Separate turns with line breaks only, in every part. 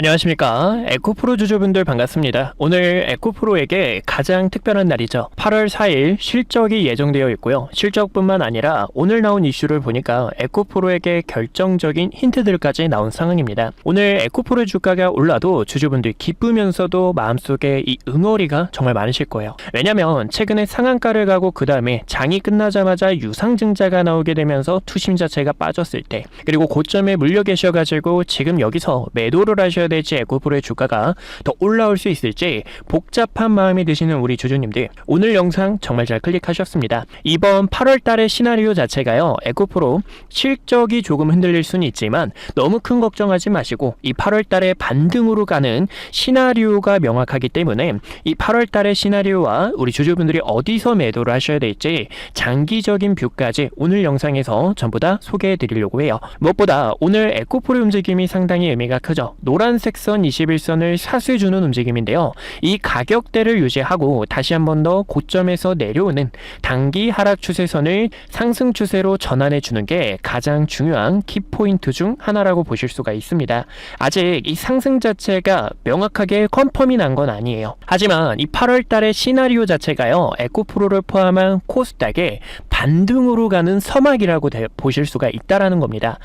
안녕하십니까. 에코프로 주주분들 반갑습니다. 오늘 에코프로에게 가장 특별한 날이죠. 8월 4일 실적이 예정되어 있고요. 실적뿐만 아니라 오늘 나온 이슈를 보니까 에코프로에게 결정적인 힌트들까지 나온 상황입니다. 오늘 에코프로 주가가 올라도 주주분들 기쁘면서도 마음속에 이 응어리가 정말 많으실 거예요. 왜냐면 최근에 상한가를 가고 그 다음에 장이 끝나자마자 유상증자가 나오게 되면서 투심 자체가 빠졌을 때, 그리고 고점에 물려 계셔가지고 지금 여기서 매도를 하셔야 될지 에코프로의 주가가 더 올라올 수 있을지 복잡한 마음이 드시는 우리 주주님들, 오늘 영상 정말 잘 클릭하셨습니다. 이번 8월 달의 시나리오 자체가요, 에코프로 실적이 조금 흔들릴 수는 있지만 너무 큰 걱정하지 마시고 이 8월 달에 반등으로 가는 시나리오가 명확하기 때문에 이 8월 달의 시나리오와 우리 주주분들이 어디서 매도를 하셔야 될지 장기적인 뷰까지 오늘 영상에서 전부 다 소개해 드리려고 해요. 무엇보다 오늘 에코프로의 움직임이 상당히 의미가 크죠. 노란색 선 21선을 사수해주는 움직임인데요. 이 가격대를 유지하고 다시 한 번 더 고점에서 내려오는 단기 하락 추세선을 상승 추세로 전환해 주는 게 가장 중요한 키포인트 중 하나라고 보실 수가 있습니다. 아직 이 상승 자체가 명확하게 컨펌이 난 건 아니에요. 하지만 이 8월 달의 시나리오 자체가요, 에코프로를 포함한 코스닥의 반등으로 가는 서막이라고 보실 수가 있다라는 겁니다.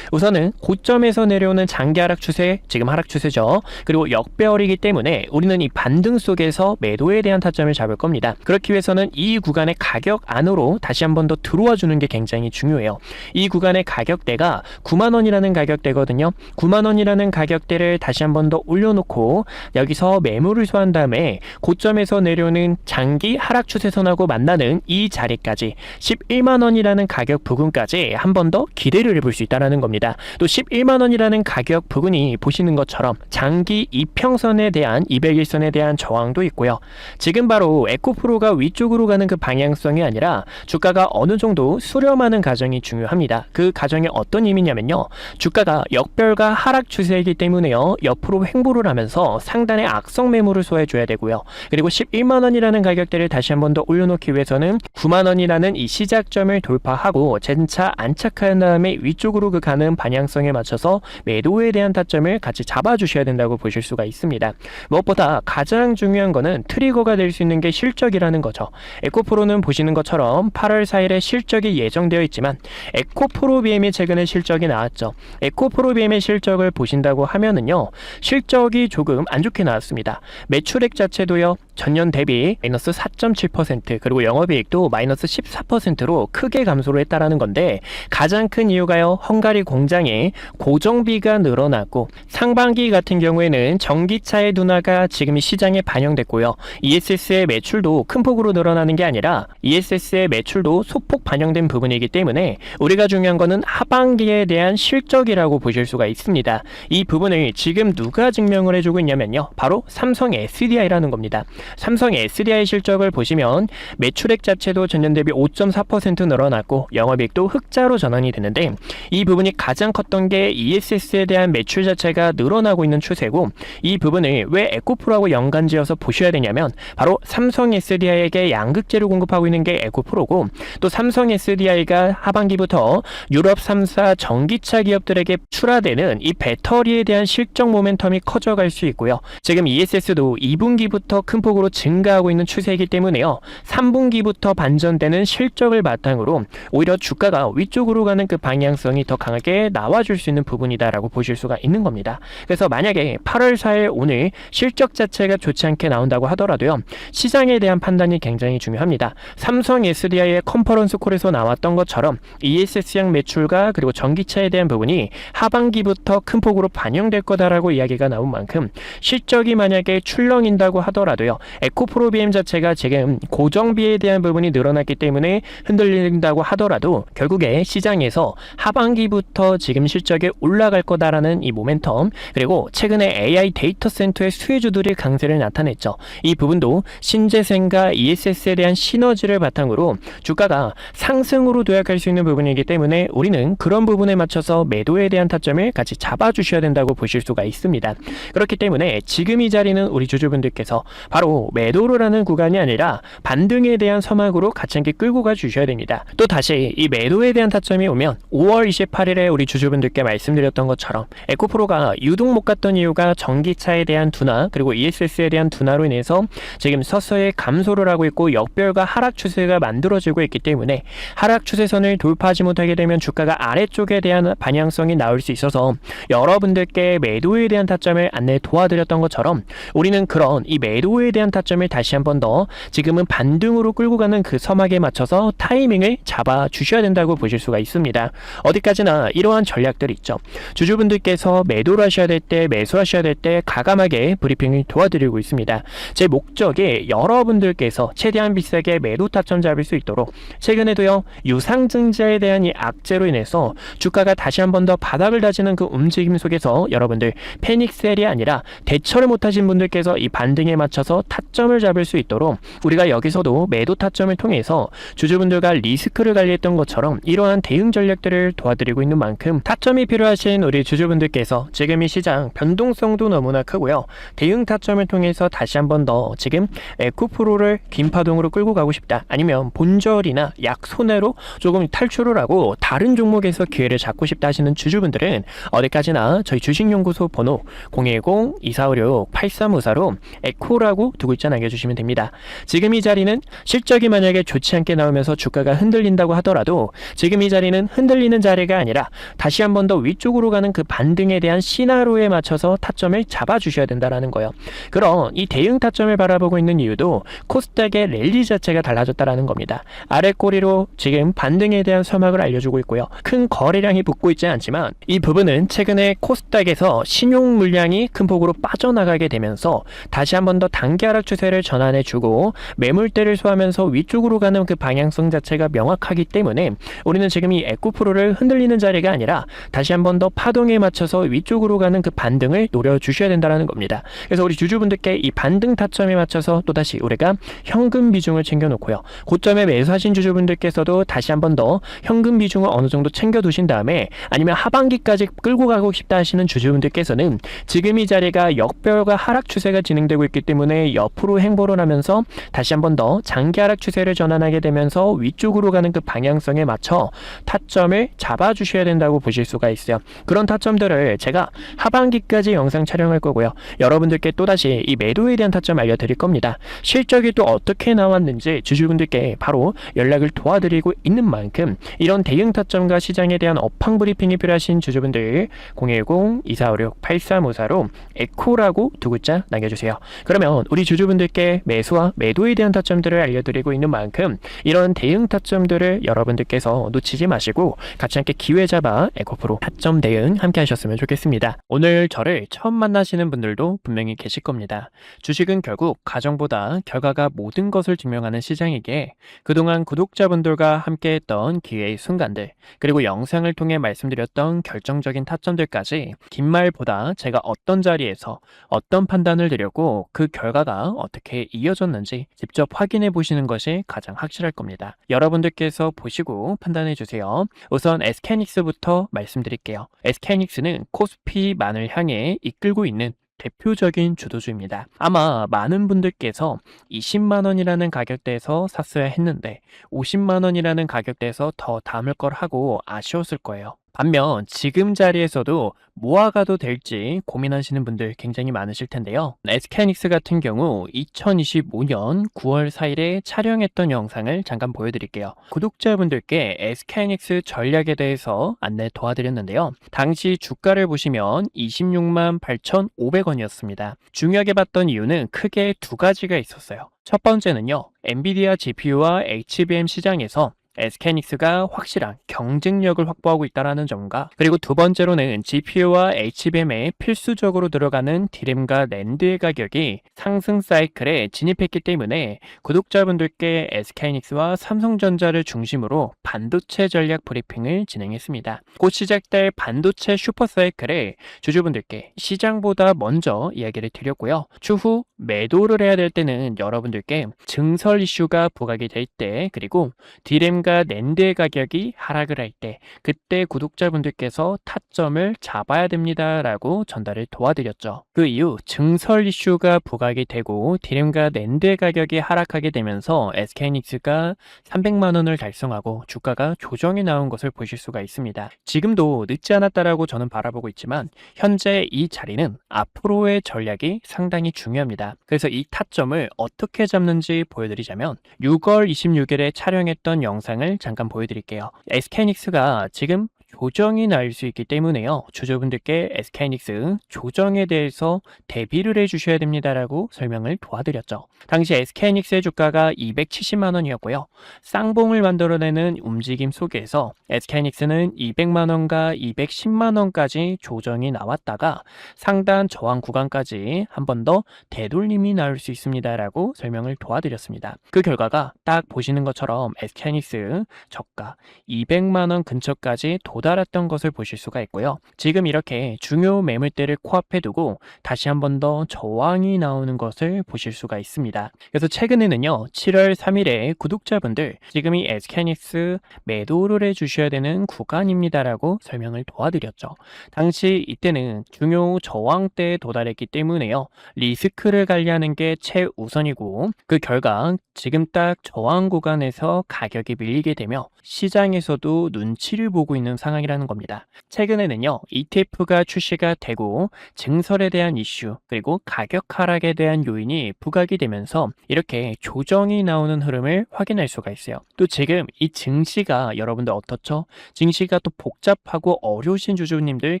우선은 고점에서 내려오는 장기 하락 추세, 지금 하락 추세죠. 그리고 역배열이기 때문에 우리는 이 반등 속에서 매도에 대한 타점을 잡을 겁니다. 그렇기 위해서는 이 구간의 가격 안으로 다시 한 번 더 들어와 주는 게 굉장히 중요해요. 이 구간의 가격대가 9만원이라는 가격대거든요. 9만원이라는 가격대를 다시 한 번 더 올려놓고 여기서 매물을 소화한 다음에 고점에서 내려오는 장기 하락 추세선하고 만나는 이 자리까지 11만원이라는 가격 부근까지 한 번 더 기대를 해볼 수 있다는 겁니다. 또 11만원이라는 가격 부근이 보시는 것처럼 장기 이평선에 대한 200일선에 대한 저항도 있고요. 지금 바로 에코프로가 위쪽으로 가는 그 방향성이 아니라 주가가 어느 정도 수렴하는 과정이 중요합니다. 그 과정이 어떤 의미냐면요, 주가가 역별과 하락 추세이기 때문에요, 옆으로 횡보를 하면서 상단의 악성 매물을 소화해줘야 되고요. 그리고 11만원이라는 가격대를 다시 한 번 더 올려놓기 위해서는 9만원이라는 이 시작점을 돌파하고 재차 안착한 다음에 위쪽으로 그 가는 방향성에 맞춰서 매도에 대한 타점을 같이 잡아주셔야 된다고 보실 수가 있습니다. 무엇보다 가장 중요한 거는 트리거가 될 수 있는 게 실적이라는 거죠. 에코프로는 보시는 것처럼 8월 4일에 실적이 예정되어 있지만 에코프로비엠이 최근에 실적이 나왔죠. 에코프로비엠의 실적을 보신다고 하면은요, 실적이 조금 안 좋게 나왔습니다. 매출액 자체도요, 전년 대비 마이너스 4.7%, 그리고 영업이익도 마이너스 14%로 크게 감소를 했다라는 건데, 가장 큰 이유가요, 헝가리 공장에 고정비가 늘어났고 상반기 같은 경우에는 전기차의 둔화가 지금 시장에 반영됐고요. ESS의 매출도 큰 폭으로 늘어나는 게 아니라 ESS의 매출도 소폭 반영된 부분이기 때문에 우리가 중요한 거는 하반기에 대한 실적이라고 보실 수가 있습니다. 이 부분을 지금 누가 증명을 해주고 있냐면요, 바로 삼성 SDI라는 겁니다. 삼성 SDI 실적을 보시면 매출액 자체도 전년 대비 5.4% 늘어났고 영업이익도 흑자로 전환이 되는데, 이 부분이 가장 컸던 게 ESS에 대한 매출 자체가 늘어나고 있는 추세고, 이 부분을 왜 에코프로하고 연관지어서 보셔야 되냐면 바로 삼성 SDI에게 양극재를 공급하고 있는 게 에코프로고, 또 삼성 SDI가 하반기부터 유럽 3사 전기차 기업들에게 출하되는 이 배터리에 대한 실적 모멘텀이 커져갈 수 있고요. 지금 ESS도 2분기부터 큰 폭으로 증가하고 있는 추세이기 때문에요, 3분기부터 반전되는 실적을 바탕으로 오히려 주가가 위쪽으로 가는 그 방향성이 더 강하게 나와줄 수 있는 부분이다라고 보실 수가 있는 겁니다. 그래서 만약에 8월 4일 오늘 실적 자체가 좋지 않게 나온다고 하더라도요, 시장에 대한 판단이 굉장히 중요합니다. 삼성 SDI의 컨퍼런스 콜에서 나왔던 것처럼 ESS형 매출과 그리고 전기차에 대한 부분이 하반기부터 큰 폭으로 반영될 거다라고 이야기가 나온 만큼 실적이 만약에 출렁인다고 하더라도요, 에코프로비엠 자체가 지금 고정비에 대한 부분이 늘어났기 때문에 흔들린다고 하더라도 결국에 시장에서 하반기부터 지금 실적이 올라갈 거다라는 이 모멘텀, 그리고 최근에 AI 데이터 센터의 수혜주들이 강세를 나타냈죠. 이 부분도 신재생과 ESS에 대한 시너지를 바탕으로 주가가 상승으로 도약할 수 있는 부분이기 때문에 우리는 그런 부분에 맞춰서 매도에 대한 타점을 같이 잡아주셔야 된다고 보실 수가 있습니다. 그렇기 때문에 지금 이 자리는 우리 주주분들께서 바로 절대로 매도를 하는 구간이 아니라 반등에 대한 서막으로 같이 함께 끌고 가 주셔야 됩니다. 또 다시 이 매도에 대한 타점이 오면 5월 28일에 우리 주주분들께 말씀드렸던 것처럼 에코프로가 유독 못 갔던 이유가 전기차에 대한 둔화 그리고 ESS에 대한 둔화로 인해서 지금 서서히 감소를 하고 있고 역별과 하락 추세가 만들어지고 있기 때문에 하락 추세선을 돌파하지 못하게 되면 주가가 아래쪽에 대한 반향성이 나올 수 있어서 여러분들께 매도에 대한 타점을 안내 도와드렸던 것처럼 우리는 그런 이 매도에 대한 타점을 다시 한 번 더 지금은 반등으로 끌고 가는 그 서막에 맞춰서 타이밍을 잡아 주셔야 된다고 보실 수가 있습니다. 어디까지나 이러한 전략들이 있죠. 주주분들께서 매도를 하셔야 될 때, 매수하셔야 될 때 가감하게 브리핑을 도와드리고 있습니다. 제 목적이 여러분들께서 최대한 비싸게 매도 타점 잡을 수 있도록 최근에도요 유상증자에 대한 이 악재로 인해서 주가가 다시 한 번 더 바닥을 다지는 그 움직임 속에서 여러분들 패닉셀이 아니라 대처를 못하신 분들께서 이 반등에 맞춰서 타점을 잡을 수 있도록 우리가 여기서도 매도 타점을 통해서 주주분들과 리스크를 관리했던 것처럼 이러한 대응 전략들을 도와드리고 있는 만큼 타점이 필요하신 우리 주주분들께서 지금 이 시장 변동성도 너무나 크고요. 대응 타점을 통해서 다시 한 번 더 지금 에코프로를 긴파동으로 끌고 가고 싶다. 아니면 본절이나 약손해로 조금 탈출을 하고 다른 종목에서 기회를 잡고 싶다 하시는 주주분들은 어디까지나 저희 주식연구소 번호 010-2456-8354로 에코라고 두 글자 남겨주시면 됩니다. 지금 이 자리는 실적이 만약에 좋지 않게 나오면서 주가가 흔들린다고 하더라도 지금 이 자리는 흔들리는 자리가 아니라 다시 한 번 더 위쪽으로 가는 그 반등에 대한 시나리오에 맞춰서 타점을 잡아주셔야 된다는 거예요. 그럼 이 대응 타점을 바라보고 있는 이유도 코스닥의 랠리 자체가 달라졌다는 겁니다. 아래 꼬리로 지금 반등에 대한 서막을 알려주고 있고요. 큰 거래량이 붙고 있지 않지만 이 부분은 최근에 코스닥에서 신용 물량이 큰 폭으로 빠져나가게 되면서 다시 한 번 더 단기 하락 추세를 전환해주고 매물대를 소화하면서 위쪽으로 가는 그 방향성 자체가 명확하기 때문에 우리는 지금 이 에코프로를 흔들리는 자리가 아니라 다시 한 번 더 파동에 맞춰서 위쪽으로 가는 그 반등을 노려주셔야 된다는 겁니다. 그래서 우리 주주분들께 이 반등 타점에 맞춰서 또다시 우리가 현금 비중을 챙겨놓고요. 고점에 매수하신 주주분들께서도 다시 한 번 더 현금 비중을 어느 정도 챙겨두신 다음에 아니면 하반기까지 끌고 가고 싶다 하시는 주주분들께서는 지금 이 자리가 역별과 하락 추세가 진행되고 있기 때문에 옆으로 행보를 하면서 다시 한 번 더 장기 하락 추세를 전환하게 되면서 위쪽으로 가는 그 방향성에 맞춰 타점을 잡아주셔야 된다고 보실 수가 있어요. 그런 타점들을 제가 하반기까지 영상 촬영할 거고요. 여러분들께 또다시 이 매도에 대한 타점 알려드릴 겁니다. 실적이 또 어떻게 나왔는지 주주분들께 바로 연락을 도와드리고 있는 만큼 이런 대응 타점과 시장에 대한 업황 브리핑이 필요하신 주주분들 010-2456-8354로 에코라고 두 글자 남겨주세요. 그러면 우리 주주분들께 매수와 매도에 대한 타점들을 알려드리고 있는 만큼 이런 대응 타점들을 여러분들께서 놓치지 마시고 같이 함께 기회 잡아 에코프로 타점 대응 함께 하셨으면 좋겠습니다. 오늘 저를 처음 만나시는 분들도 분명히 계실 겁니다. 주식은 결국 가정보다 결과가 모든 것을 증명하는 시장이기에 그동안 구독자분들과 함께했던 기회의 순간들 그리고 영상을 통해 말씀드렸던 결정적인 타점들까지 긴 말보다 제가 어떤 자리에서 어떤 판단을 드렸고 그 결과가 어떻게 이어졌는지 직접 확인해 보시는 것이 가장 확실할 겁니다. 여러분들께서 보시고 판단해 주세요. 우선 SK하이닉스부터 말씀드릴게요. SK하이닉스는 코스피만을 향해 이끌고 있는 대표적인 주도주입니다. 아마 많은 분들께서 20만원이라는 가격대에서 샀어야 했는데 50만원이라는 가격대에서 더 담을 걸 하고 아쉬웠을 거예요. 반면 지금 자리에서도 모아가도 될지 고민하시는 분들 굉장히 많으실 텐데요. SK하이닉스 같은 경우 2025년 9월 4일에 촬영했던 영상을 잠깐 보여드릴게요. 구독자분들께 SK하이닉스 전략에 대해서 안내 도와드렸는데요. 당시 주가를 보시면 26만 8,500원이었습니다. 중요하게 봤던 이유는 크게 두 가지가 있었어요. 첫 번째는요. 엔비디아 GPU와 HBM 시장에서 SK하이닉스가 확실한 경쟁력을 확보하고 있다는 점과 그리고 두 번째로는 GPU와 HBM에 필수적으로 들어가는 디램과 낸드의 가격이 상승 사이클에 진입했기 때문에 구독자분들께 SK하이닉스와 삼성전자를 중심으로 반도체 전략 브리핑을 진행했습니다. 곧 시작될 반도체 슈퍼 사이클에 주주분들께 시장보다 먼저 이야기를 드렸고요. 추후 매도를 해야 될 때는 여러분들께 증설 이슈가 부각이 될 때 그리고 디램 디램과 낸드의 가격이 하락을 할 때 그때 구독자분들께서 타점을 잡아야 됩니다라고 전달을 도와드렸죠. 그 이후 증설 이슈가 부각이 되고 디램과 낸드의 가격이 하락하게 되면서 SK하이닉스가 300만 원을 달성하고 주가가 조정이 나온 것을 보실 수가 있습니다. 지금도 늦지 않았다라고 저는 바라보고 있지만 현재 이 자리는 앞으로의 전략이 상당히 중요합니다. 그래서 이 타점을 어떻게 잡는지 보여드리자면 6월 26일에 촬영했던 영상을 잠깐 보여드릴게요. SK하이닉스가 지금 조정이 날 수 있기 때문에요. 주주분들께 SK하이닉스 조정에 대해서 대비를 해주셔야 됩니다라고 설명을 도와드렸죠. 당시 SK하이닉스의 주가가 270만 원이었고요. 쌍봉을 만들어내는 움직임 속에서 SK하이닉스는 200만 원과 210만 원까지 조정이 나왔다가 상단 저항 구간까지 한 번 더 되돌림이 나올 수 있습니다라고 설명을 도와드렸습니다. 그 결과가 딱 보시는 것처럼 SK하이닉스 저가 200만 원 근처까지 도달했던 것을 보실 수가 있고요. 지금 이렇게 중요 매물대를 코앞에 두고 다시 한 번 더 저항이 나오는 것을 보실 수가 있습니다. 그래서 최근에는요, 7월 3일에 구독자분들 지금 이 SK하이닉스 매도를 해주셔야 되는 구간입니다라고 설명을 도와드렸죠. 당시 이때는 중요 저항대에 도달했기 때문에요, 리스크를 관리하는 게 최우선이고 그 결과 지금 딱 저항 구간에서 가격이 밀리게 되며 시장에서도 눈치를 보고 있는 상황이라는 겁니다. 최근에는요, ETF가 출시가 되고 증설에 대한 이슈 그리고 가격 하락에 대한 요인이 부각이 되면서 이렇게 조정이 나오는 흐름을 확인할 수가 있어요. 또 지금 이 증시가 여러분들 어떻죠? 증시가 또 복잡하고 어려우신 주주님들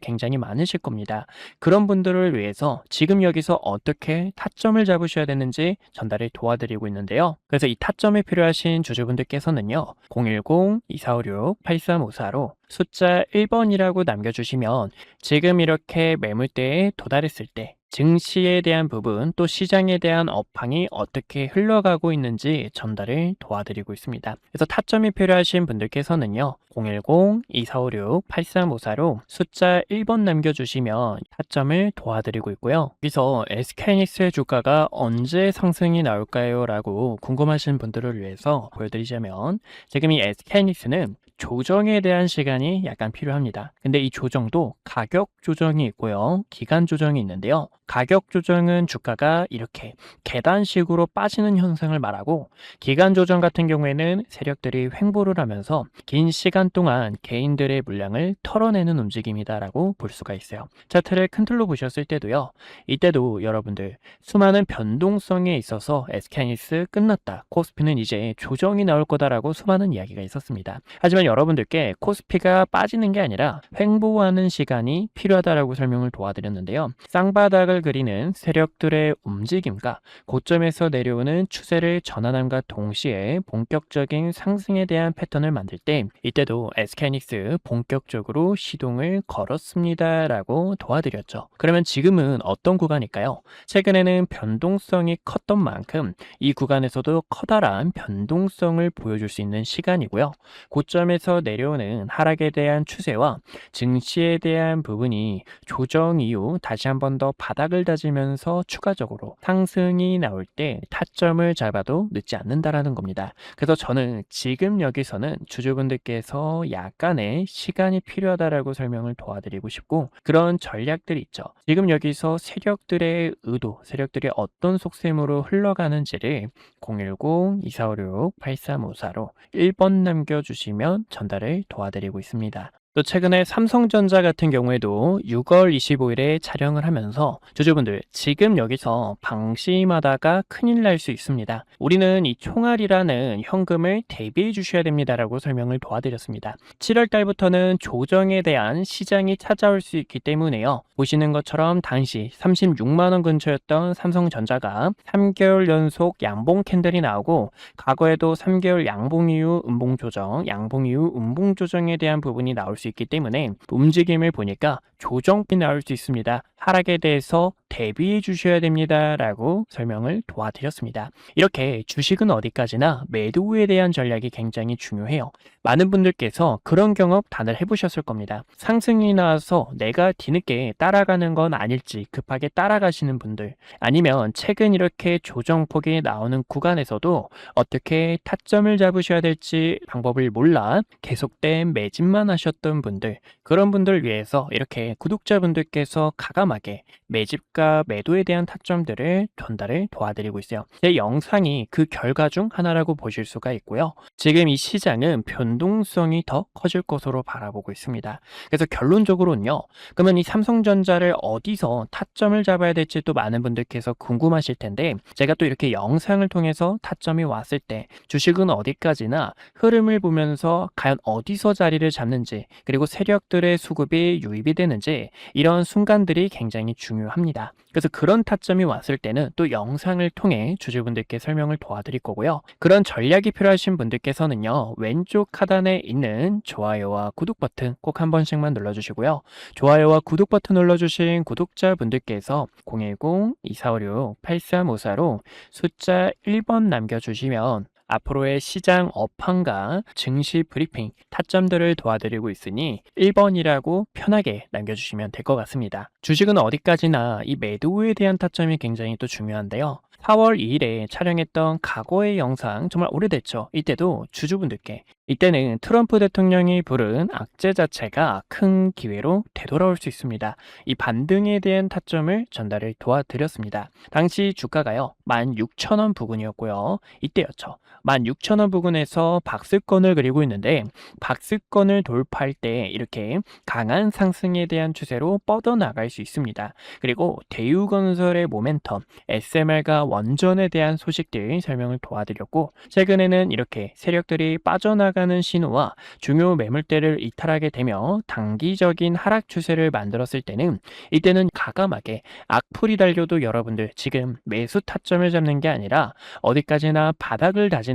굉장히 많으실 겁니다. 그런 분들을 위해서 지금 여기서 어떻게 타점을 잡으셔야 되는지 전달을 도와드리고 있는데요. 그래서 이 타점이 필요하신 주주분들께서는요, 010-2456-8354로 숫자 1번이라고 남겨주시면 지금 이렇게 매물대에 도달했을 때 증시에 대한 부분 또 시장에 대한 업황이 어떻게 흘러가고 있는지 전달을 도와드리고 있습니다. 그래서 타점이 필요하신 분들께서는요, 010-2456-8354로 숫자 1번 남겨주시면 타점을 도와드리고 있고요. 여기서 SK하이닉스의 주가가 언제 상승이 나올까요? 라고 궁금하신 분들을 위해서 보여드리자면 지금 이 SK하이닉스는 조정에 대한 시간이 약간 필요합니다. 근데 이 조정도 가격 조정이 있고요, 기간 조정이 있는데요. 가격 조정은 주가가 이렇게 계단식으로 빠지는 현상을 말하고, 기간 조정 같은 경우에는 세력들이 횡보를 하면서 긴 시간 동안 개인들의 물량을 털어내는 움직임이다라고 볼 수가 있어요. 차트를 큰 틀로 보셨을 때도요, 이때도 여러분들 수많은 변동성에 있어서 SK하이닉스 끝났다, 코스피는 이제 조정이 나올 거다라고 수많은 이야기가 있었습니다. 하지만 여러분들께 코스피가 빠지는 게 아니라 횡보하는 시간이 필요하다라고 설명을 도와드렸는데요. 쌍바닥을 그리는 세력들의 움직임과 고점에서 내려오는 추세를 전환함과 동시에 본격적인 상승에 대한 패턴을 만들 때 이때도 SK하이닉스 본격적으로 시동을 걸었습니다라고 도와드렸죠. 그러면 지금은 어떤 구간일까요? 최근에는 변동성이 컸던 만큼 이 구간에서도 커다란 변동성을 보여줄 수 있는 시간이고요. 고점에서 내려오는 하락에 대한 추세와 증시에 대한 부분이 조정 이후 다시 한 번 더 바닥을 다지면서 추가적으로 상승이 나올 때 타점을 잡아도 늦지 않는다라는 겁니다. 그래서 저는 지금 여기서는 주주분들께서 약간의 시간이 필요하다라고 설명을 도와드리고 싶고, 그런 전략들이 있죠. 지금 여기서 세력들의 의도, 세력들이 어떤 속셈으로 흘러가는지를 010-2456-8354로 1번 남겨주시면 전달을 도와드리고 있습니다. 또 최근에 삼성전자 같은 경우에도 6월 25일에 촬영을 하면서 주주분들 지금 여기서 방심하다가 큰일 날 수 있습니다. 우리는 이 총알이라는 현금을 대비해 주셔야 됩니다라고 설명을 도와드렸습니다. 7월 달부터는 조정에 대한 시장이 찾아올 수 있기 때문에요. 보시는 것처럼 당시 36만 원 근처였던 삼성전자가 3개월 연속 양봉 캔들이 나오고, 과거에도 3개월 양봉 이후 음봉 조정, 양봉 이후 음봉 조정에 대한 부분이 나올 수 있기 때문에 움직임을 보니까 조정이 나올 수 있습니다. 하락에 대해서 대비해 주셔야 됩니다. 라고 설명을 도와드렸습니다. 이렇게 주식은 어디까지나 매도에 대한 전략이 굉장히 중요해요. 많은 분들께서 그런 경험 다들 해보셨을 겁니다. 상승이 나와서 내가 뒤늦게 따라가는 건 아닐지 급하게 따라가시는 분들, 아니면 최근 이렇게 조정폭이 나오는 구간에서도 어떻게 타점을 잡으셔야 될지 방법을 몰라 계속된 매집만 하셨던 분들, 그런 분들 위해서 이렇게 구독자분들께서 가감하게 매집과 매도에 대한 타점들을 전달을 도와드리고 있어요. 제 영상이 그 결과 중 하나라고 보실 수가 있고요. 지금 이 시장은 변동성이 더 커질 것으로 바라보고 있습니다. 그래서 결론적으로는요, 그러면 이 삼성전자를 어디서 타점을 잡아야 될지 또 많은 분들께서 궁금하실 텐데, 제가 또 이렇게 영상을 통해서 타점이 왔을 때 주식은 어디까지나 흐름을 보면서 과연 어디서 자리를 잡는지, 그리고 세력들의 수급이 유입이 되는지, 이런 순간들이 굉장히 중요합니다. 그래서 그런 타점이 왔을 때는 또 영상을 통해 주주분들께 설명을 도와드릴 거고요. 그런 전략이 필요하신 분들께서는요, 왼쪽 하단에 있는 좋아요와 구독 버튼 꼭 한 번씩만 눌러주시고요. 좋아요와 구독 버튼 눌러주신 구독자분들께서 010-2456-8354로 숫자 1번 남겨주시면 앞으로의 시장 업황과 증시 브리핑, 타점들을 도와드리고 있으니 1번이라고 편하게 남겨주시면 될 것 같습니다. 주식은 어디까지나 이 매도에 대한 타점이 굉장히 또 중요한데요. 4월 2일에 촬영했던 과거의 영상, 정말 오래됐죠. 이때도 주주분들께, 이때는 트럼프 대통령이 부른 악재 자체가 큰 기회로 되돌아올 수 있습니다. 이 반등에 대한 타점을 전달을 도와드렸습니다. 당시 주가가요 16,000원 부근이었고요. 이때였죠. 16,000원 부근에서 박스권을 그리고 있는데, 박스권을 돌파할 때 이렇게 강한 상승에 대한 추세로 뻗어나갈 수 있습니다. 그리고 대우건설의 모멘텀, SMR과 원전에 대한 소식들 설명을 도와드렸고, 최근에는 이렇게 세력들이 빠져나가는 신호와 중요 매물대를 이탈하게 되며 단기적인 하락 추세를 만들었을 때는, 이때는 가감하게 악플이 달려도 여러분들 지금 매수 타점을 잡는 게 아니라 어디까지나 바닥을 다지는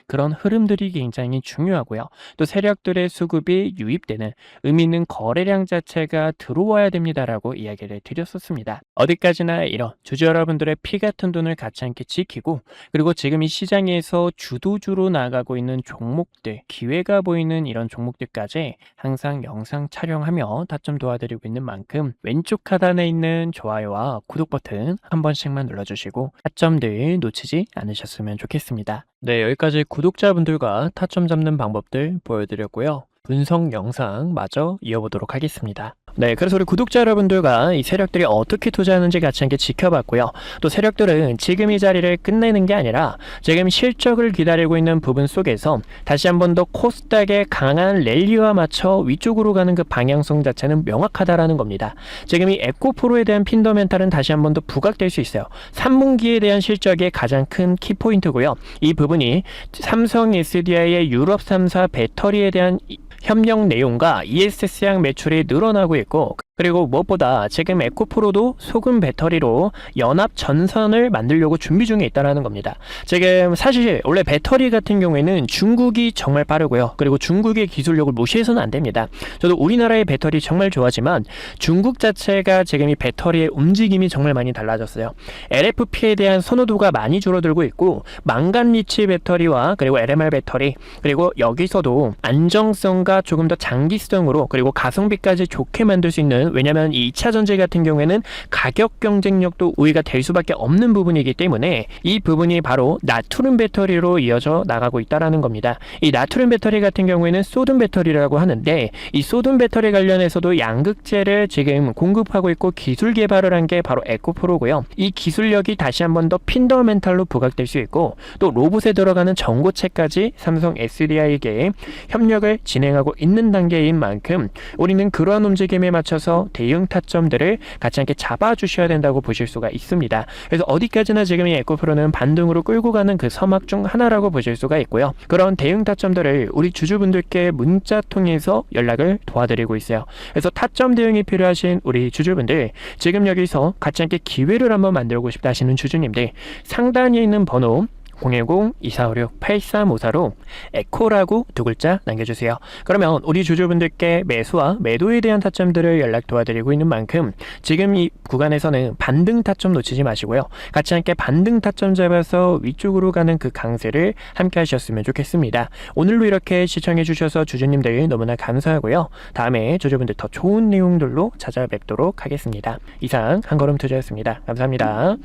그런 흐름들이 굉장히 중요하고요. 또 세력들의 수급이 유입되는 의미 있는 거래량 자체가 들어와야 됩니다라고 이야기를 드렸었습니다. 어디까지나 이런 주주 여러분들의 피 같은 돈을 같이 함께 지키고, 그리고 지금 이 시장에서 주도주로 나가고 있는 종목들, 기회가 보이는 이런 종목들까지 항상 영상 촬영하며 타점 도와드리고 있는 만큼 왼쪽 하단에 있는 좋아요와 구독 버튼 한 번씩만 눌러주시고 타점들 놓치지 않으셨으면 좋겠습니다. 네, 여기까지 구독자분들과 타점 잡는 방법들 보여드렸고요. 분석 영상 마저 이어보도록 하겠습니다. 네, 그래서 우리 구독자 여러분들과 이 세력들이 어떻게 투자하는지 같이 함께 지켜봤고요. 또 세력들은 지금 이 자리를 끝내는 게 아니라 지금 실적을 기다리고 있는 부분 속에서 다시 한 번 더 코스닥의 강한 랠리와 맞춰 위쪽으로 가는 그 방향성 자체는 명확하다라는 겁니다. 지금 이 에코프로에 대한 핀더멘탈은 다시 한 번 더 부각될 수 있어요. 3분기에 대한 실적이 가장 큰 키포인트고요. 이 부분이 삼성 SDI의 유럽 3사 배터리에 대한 협력 내용과 ESS양 매출이 늘어나고 있고, 그리고 무엇보다 지금 에코프로도 소금 배터리로 연합 전선을 만들려고 준비 중에 있다는 겁니다. 지금 사실 원래 배터리 같은 경우에는 중국이 정말 빠르고요. 그리고 중국의 기술력을 무시해서는 안 됩니다. 저도 우리나라의 배터리 정말 좋아하지만 중국 자체가 지금 이 배터리의 움직임이 정말 많이 달라졌어요. LFP에 대한 선호도가 많이 줄어들고 있고, 망간 리치 배터리와 그리고 LMR 배터리, 그리고 여기서도 안정성과 조금 더 장기성으로, 그리고 가성비까지 좋게 만들 수 있는, 왜냐하면 이 2차 전지 같은 경우에는 가격 경쟁력도 우위가 될 수밖에 없는 부분이기 때문에 이 부분이 바로 나트륨 배터리로 이어져 나가고 있다는 겁니다. 이 나트륨 배터리 같은 경우에는 소듐 배터리라고 하는데, 이 소듐 배터리 관련해서도 양극재를 지금 공급하고 있고 기술 개발을 한 게 바로 에코프로고요. 이 기술력이 다시 한 번 더 핀더멘탈로 부각될 수 있고, 또 로봇에 들어가는 전고체까지 삼성 SDI에게 협력을 진행하고 있는 단계인 만큼 우리는 그러한 움직임에 맞춰서 대응 타점들을 같이 함께 잡아주셔야 된다고 보실 수가 있습니다. 그래서 어디까지나 지금 이 에코프로는 반등으로 끌고 가는 그 서막 중 하나라고 보실 수가 있고요. 그런 대응 타점들을 우리 주주분들께 문자 통해서 연락을 도와드리고 있어요. 그래서 타점 대응이 필요하신 우리 주주분들, 지금 여기서 같이 함께 기회를 한번 만들고 싶다 하시는 주주님들, 상단에 있는 번호 010-2456-8354로 에코라고 두 글자 남겨주세요. 그러면 우리 주주분들께 매수와 매도에 대한 타점들을 연락 도와드리고 있는 만큼 지금 이 구간에서는 반등 타점 놓치지 마시고요. 같이 함께 반등 타점 잡아서 위쪽으로 가는 그 강세를 함께 하셨으면 좋겠습니다. 오늘도 이렇게 시청해 주셔서 주주님들 너무나 감사하고요. 다음에 주주분들 더 좋은 내용들로 찾아뵙도록 하겠습니다. 이상 한걸음 투자였습니다. 감사합니다.